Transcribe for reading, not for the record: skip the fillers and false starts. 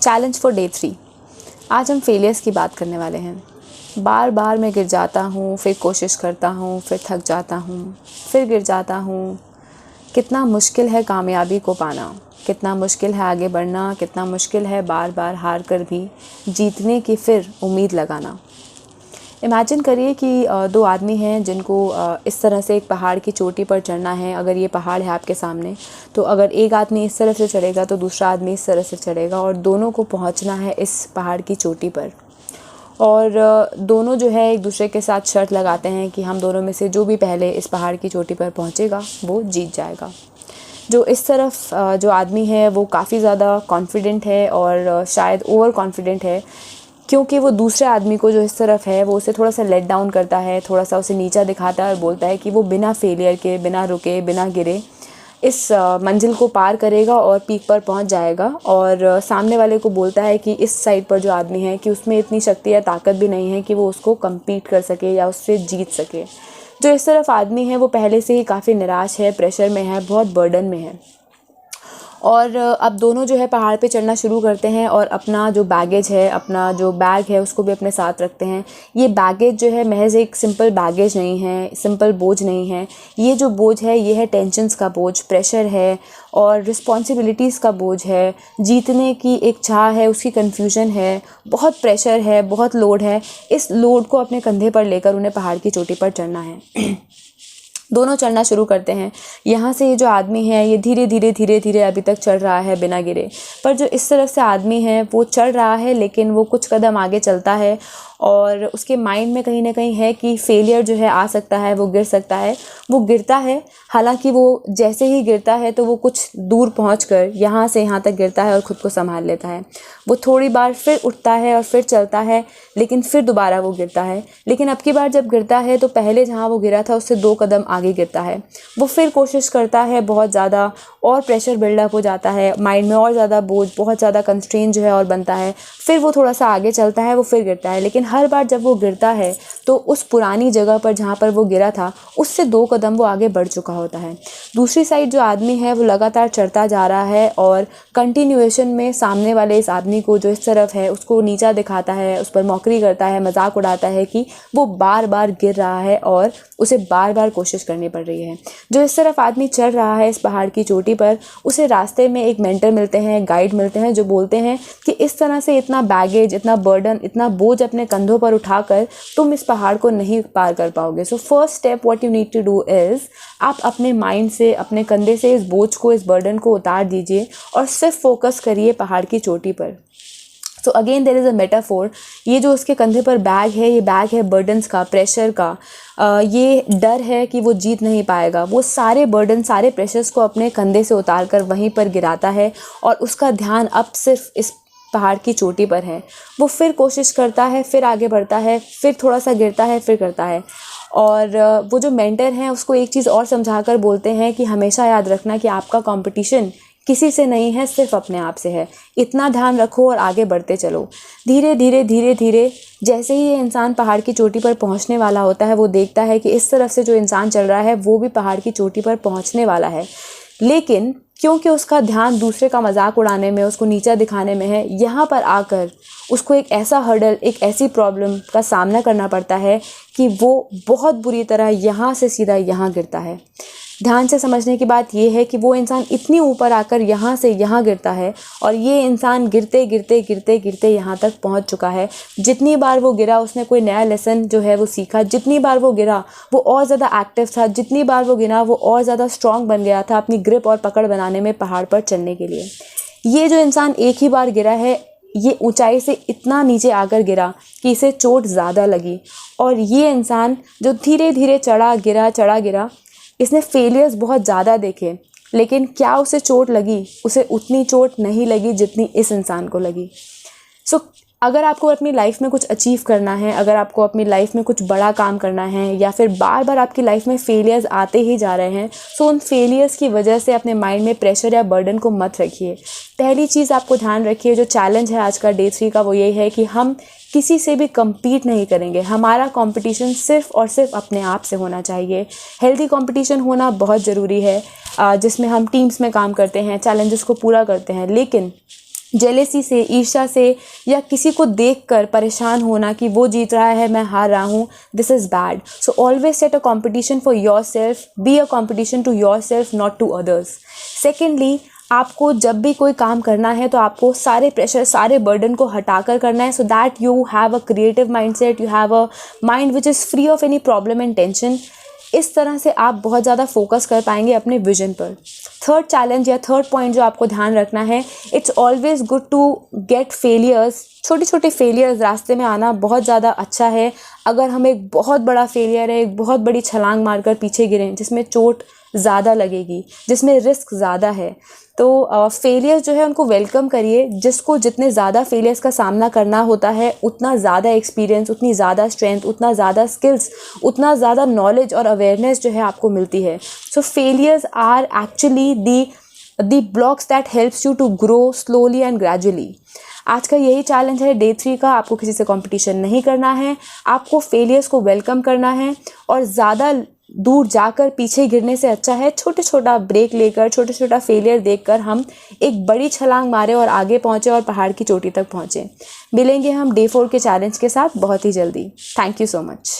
Challenge for day 3। आज हम failures की बात करने वाले हैं। बार बार मैं गिर जाता हूँ, फिर कोशिश करता हूँ, फिर थक जाता हूँ, फिर गिर जाता हूँ। कितना मुश्किल है कामयाबी को पाना, कितना मुश्किल है आगे बढ़ना, कितना मुश्किल है बार बार हार कर भी जीतने की फिर उम्मीद लगाना। इमेजिन करिए कि दो आदमी हैं जिनको इस तरह से एक पहाड़ की चोटी पर चढ़ना है। अगर ये पहाड़ है आपके सामने, तो अगर एक आदमी इस तरह से चढ़ेगा तो दूसरा आदमी इस तरह से चढ़ेगा और दोनों को पहुंचना है इस पहाड़ की चोटी पर। और दोनों जो है एक दूसरे के साथ शर्त लगाते हैं कि हम दोनों में से जो भी पहले इस पहाड़ की चोटी पर पहुंचेगा वो जीत जाएगा। जो इस तरफ जो आदमी है वो काफ़ी ज़्यादा कॉन्फिडेंट है और शायद ओवर कॉन्फिडेंट है, क्योंकि वो दूसरे आदमी को जो इस तरफ है वो उसे थोड़ा सा लेट डाउन करता है, थोड़ा सा उसे नीचा दिखाता है और बोलता है कि वो बिना फेलियर के, बिना रुके, बिना गिरे इस मंजिल को पार करेगा और पीक पर पहुंच जाएगा। और सामने वाले को बोलता है कि इस साइड पर जो आदमी है कि उसमें इतनी शक्ति या ताकत भी नहीं है कि वो उसको कम्पीट कर सके या उससे जीत सके। जो इस तरफ आदमी है वो पहले से ही काफ़ी निराश है, प्रेशर में है, बहुत बर्डन में है। और अब दोनों जो है पहाड़ पे चढ़ना शुरू करते हैं और अपना जो बैगेज है, अपना जो बैग है उसको भी अपने साथ रखते हैं। ये बैगेज जो है महज एक सिंपल बैगेज नहीं है, सिंपल बोझ नहीं है। ये जो बोझ है ये है टेंशन्स का बोझ, प्रेशर है और रिस्पॉन्सिबिलिटीज़ का बोझ है, जीतने की एक चाह है, उसकी कन्फ्यूजन है, बहुत प्रेशर है, बहुत लोड है। इस लोड को अपने कंधे पर लेकर उन्हें पहाड़ की चोटी पर चढ़ना है। दोनों चढ़ना शुरू करते हैं। यहाँ से ये जो आदमी है ये धीरे धीरे अभी तक चढ़ रहा है बिना गिरे। पर जो इस तरफ से आदमी है वो चढ़ रहा है, लेकिन वो कुछ कदम आगे चलता है और उसके माइंड में कहीं ना कहीं है कि फेलियर जो है आ सकता है, वो गिर सकता है। वो गिरता है, हालांकि वो जैसे ही गिरता है तो वो कुछ दूर पहुंचकर यहाँ से यहाँ तक गिरता है और ख़ुद को संभाल लेता है। वो थोड़ी बार फिर उठता है और फिर चलता है, लेकिन फिर दोबारा वो गिरता है। लेकिन अब की बार जब गिरता है तो पहले जहाँ वो गिरा था उससे 2 कदम आगे गिरता है। वो फिर कोशिश करता है, बहुत ज़्यादा और प्रेशर बिल्डअप हो जाता है, माइंड में और ज़्यादा बोझ, बहुत ज़्यादा कंस्ट्रेन जो है और बनता है। फिर वो थोड़ा सा आगे चलता है, वो फिर गिरता है। लेकिन हर बार जब वो गिरता है तो उस पुरानी जगह पर जहाँ पर वो गिरा था उससे 2 कदम वो आगे बढ़ चुका होता है। दूसरी साइड जो आदमी है वो लगातार चढ़ता जा रहा है और कंटिन्यूएशन में सामने वाले इस आदमी को जो इस तरफ है उसको नीचा दिखाता है, उस पर मौकरी करता है, मजाक उड़ाता है कि वो बार बार गिर रहा है और उसे बार बार कोशिश करनी पड़ रही है। जो इस तरफ आदमी चढ़ रहा है इस पहाड़ की चोटी पर, उसे रास्ते में एक मेंटर मिलते हैं, गाइड मिलते हैं, जो बोलते हैं कि इस तरह से इतना बैगेज, इतना बर्डन, इतना बोझ अपने कंधों पर उठाकर तुम इस पहाड़ को नहीं पार कर पाओगे। So first step what you need to do is, आप अपने माइंड से, अपने कंधे से इस बोझ को, इस बर्डन को उतार दीजिए और सिर्फ फोकस करिए पहाड़ की चोटी पर। So again there is a metaphor. ये जो उसके कंधे पर बैग है, ये बैग है बर्डन्स का, प्रेशर का। ये डर है कि वो जीत नहीं पाएगा। वो सारे बर्डन, सारे प्रेशर्स को अपने कंधे से उतार कर वहीं पर गिराता है और उसका ध्यान अब सिर्फ इस पहाड़ की चोटी पर है। वो फिर कोशिश करता है, फिर आगे बढ़ता है, फिर थोड़ा सा गिरता है, फिर करता है। और वो जो मेंटर हैं उसको एक चीज़ और समझाकर बोलते हैं कि हमेशा याद रखना कि आपका कंपटीशन किसी से नहीं है, सिर्फ अपने आप से है। इतना ध्यान रखो और आगे बढ़ते चलो। धीरे धीरे जैसे ही ये इंसान पहाड़ की चोटी पर पहुंचने वाला होता है, वो देखता है कि इस तरफ से जो इंसान चल रहा है वो भी पहाड़ की चोटी पर पहुंचने वाला है। लेकिन क्योंकि उसका ध्यान दूसरे का मजाक उड़ाने में, उसको नीचा दिखाने में है, यहाँ पर आकर उसको एक ऐसा हर्डल, एक ऐसी प्रॉब्लम का सामना करना पड़ता है कि वो बहुत बुरी तरह यहाँ से सीधा यहाँ गिरता है। ध्यान से समझने की बात यह है कि वो इंसान इतनी ऊपर आकर यहाँ से यहाँ गिरता है और ये इंसान गिरते गिरते यहाँ तक पहुँच चुका है। जितनी बार वो गिरा उसने कोई नया लेसन जो है वो सीखा। जितनी बार वो गिरा वो और ज़्यादा एक्टिव था। जितनी बार वो गिरा वो और ज़्यादा स्ट्रॉन्ग बन गया था अपनी ग्रिप और पकड़ बनाने में पहाड़ पर चढ़ने के लिए। ये जो इंसान एक ही बार गिरा है, ये ऊंचाई से इतना नीचे आकर गिरा कि इसे चोट ज़्यादा लगी। और ये इंसान जो धीरे धीरे चढ़ा गिरा, इसने फेलियर्स बहुत ज़्यादा देखे, लेकिन क्या उसे चोट लगी? उसे उतनी चोट नहीं लगी जितनी इस इंसान को लगी। सो अगर आपको अपनी लाइफ में कुछ अचीव करना है, अगर आपको अपनी लाइफ में कुछ बड़ा काम करना है, या फिर बार बार आपकी लाइफ में फेलियर्स आते ही जा रहे हैं, सो उन फेलियर्स की वजह से अपने माइंड में प्रेशर या बर्डन को मत रखिए। पहली चीज़ आपको ध्यान रखिए, जो चैलेंज है आज का डे 3 का, वो यही है कि हम किसी से भी compete नहीं करेंगे। हमारा कंपटीशन सिर्फ और सिर्फ अपने आप से होना चाहिए। हेल्दी कंपटीशन होना बहुत ज़रूरी है, जिसमें हम टीम्स में काम करते हैं, चैलेंजेस को पूरा करते हैं। लेकिन जेलेसी से, ईर्ष्या से या किसी को देखकर परेशान होना कि वो जीत रहा है मैं हार रहा हूँ, this is bad. So always set a competition for yourself, be a competition to yourself, not to others. Secondly, आपको जब भी कोई काम करना है तो आपको सारे प्रेशर, सारे बर्डन को हटाकर करना है, so that you have a creative mindset, you have a mind which is free of any problem and tension. इस तरह से आप बहुत ज़्यादा फोकस कर पाएंगे अपने विजन पर. थर्ड चैलेंज या थर्ड पॉइंट जो आपको ध्यान रखना है, it's always good to get failures. छोटे छोटे फेलियर्स रास्ते में आना बहुत ज़्यादा अच्छा है. अगर हम एक बहुत बड़ा फेलियर है, एक बहुत बड़ी छलांग मारकर पीछे गिरें जिसमें चोट ज़्यादा लगेगी, जिसमें रिस्क ज़्यादा है, तो फेलियर्स जो है उनको वेलकम करिए. जिसको जितने ज़्यादा फेलियर्स का सामना करना होता है उतना ज़्यादा एक्सपीरियंस, उतनी ज़्यादा स्ट्रेंथ, उतना ज़्यादा स्किल्स, उतना ज़्यादा नॉलेज और अवेयरनेस जो है आपको मिलती है. So failures are actually the blocks that helps you to grow slowly and gradually. आज का यही चैलेंज है डे 3 का. आपको किसी से कंपटीशन नहीं करना है, आपको फेलियर्स को वेलकम करना है और ज़्यादा दूर जाकर पीछे गिरने से अच्छा है छोटे छोटा ब्रेक लेकर, छोटे छोटा फेलियर देखकर हम एक बड़ी छलांग मारे और आगे पहुँचे और पहाड़ की चोटी तक पहुँचे. मिलेंगे हम डे 4 के चैलेंज के साथ बहुत ही जल्दी. Thank you so much.